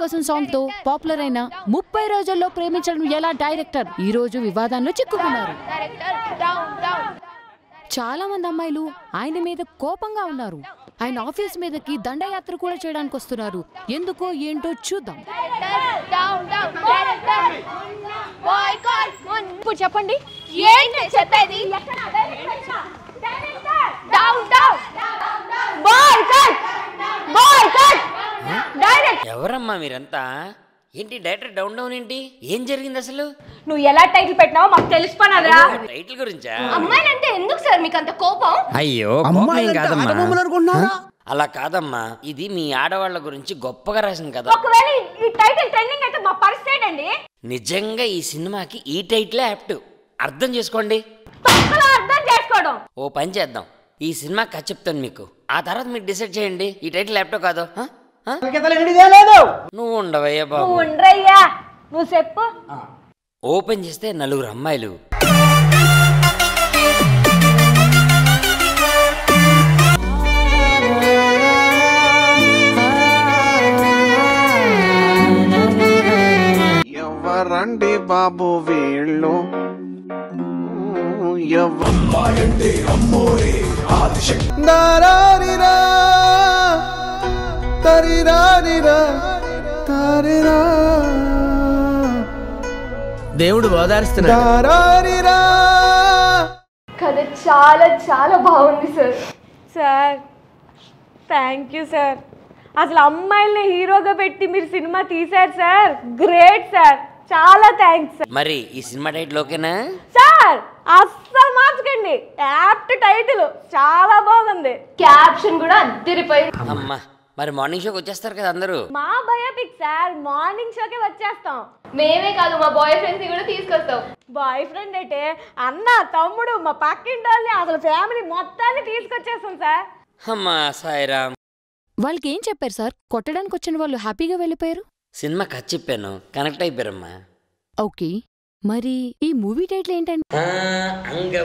కోసం సాంగ్ తో పాపులర్ అయిన 30 రోజుల్లో ప్రేమించడం ఎలా డైరెక్టర్ ఈ రోజు వివాదంలో చిక్కుకున్నారు. చాలా మంది అమ్మాయిలు ఆయన మీద కోపంగా ఉన్నారు. ఆయన ఆఫీస్ మీదకి దండయాత్ర కూడా చేయడానికి వస్తున్నారు. ఎందుకో ఏంటో చూద్దాం. ఇప్పుడు చెప్పండి, ఎవరమ్మా మీరంతా? ఏంటి డైరెక్టర్ డౌన్ డౌన్ ఏంటి? ఏం జరిగింది అసలు? నువ్వు ఎలా టైటిల్ పెట్టినావో మాకు తెలిసిపోనాదిరా. టైటిల్ గురించా? అమ్మాయిలంటే ఎందుకు సార్ మీకు అంత కోపం? అయ్యో అలా కాదమ్మా, ఇది మీ ఆడవాళ్ళ గురించి గొప్పగా రాసింది కదా. ఒకవేళ ఈ టైటిల్ ట్రెండింగ్ అయితే మా పరిస్థితి అండి. నిజంగా ఈ సినిమాకి ఈ టైటిలే యాప్ట్. అర్థం చేసుకోండి. అర్థం చేసుకోవడం. ఓ పని చేద్దాం, ఈ సినిమా కథ చెప్తాను మీకు, ఆ తర్వాత మీరు డిసైడ్ చేయండి ఈ టైటిల్ యాప్టో కాదో. నువ్వు ఉండవయ్యా బాబు. ఉండరయ్యా, నువ్వు చెప్పు. ఓపెన్ చేస్తే 4 అమ్మాయిలు. ఎవరండి బాబు వీళ్ళు? దేవుడు ఓదారుస్తున్నాడు. కథ చాలా చాలా బాగుంది sir. Sir thank you sir. అసలు అమ్మాయిల్ని హీరోగా పెట్టి మీరు సినిమా తీశారు సార్. గ్రేట్ సార్, చాలా థ్యాంక్స్ సార్. మరి ఈ సినిమా టైటిల్ ఓకేనా సార్? అస్సలు మార్చకండి, యాప్ట్ టైటిల్ చాలా బాగుంది. క్యాప్షన్ కూడా అద్దరిపోయింది. అమ్మా, మరి మార్నింగ్ షోకి వచ్చేస్తారు కదా అందరూ? మా బయోపిక్ సార్, మార్నింగ్ షోకే వచ్చేస్తాం. మేమే కాదు, మా బాయ్ ఫ్రెండ్స్ కూడా తీసుకొస్తాం. బాయ్ ఫ్రెండ్ అంటే అన్న, తమ్ముడు, మా పక్కింటి వాళ్ళని, అసలు ఫ్యామిలీ మొత్తాన్ని తీసుకొచ్చేస్తాం సార్. అమ్మా సాయిరామ్. వాళ్ళకి ఏం చెప్పారు సార్? కొట్టడానికి వచ్చిన వాళ్ళు హ్యాపీగా వెళ్ళిపోయారు. సినిమా కథ చెప్పాను, కనెక్ట్ అయిపోయారమ్మా. ఓకే, మరి ఈ మూవీ టైటిల్ ఏంటండి? అంగ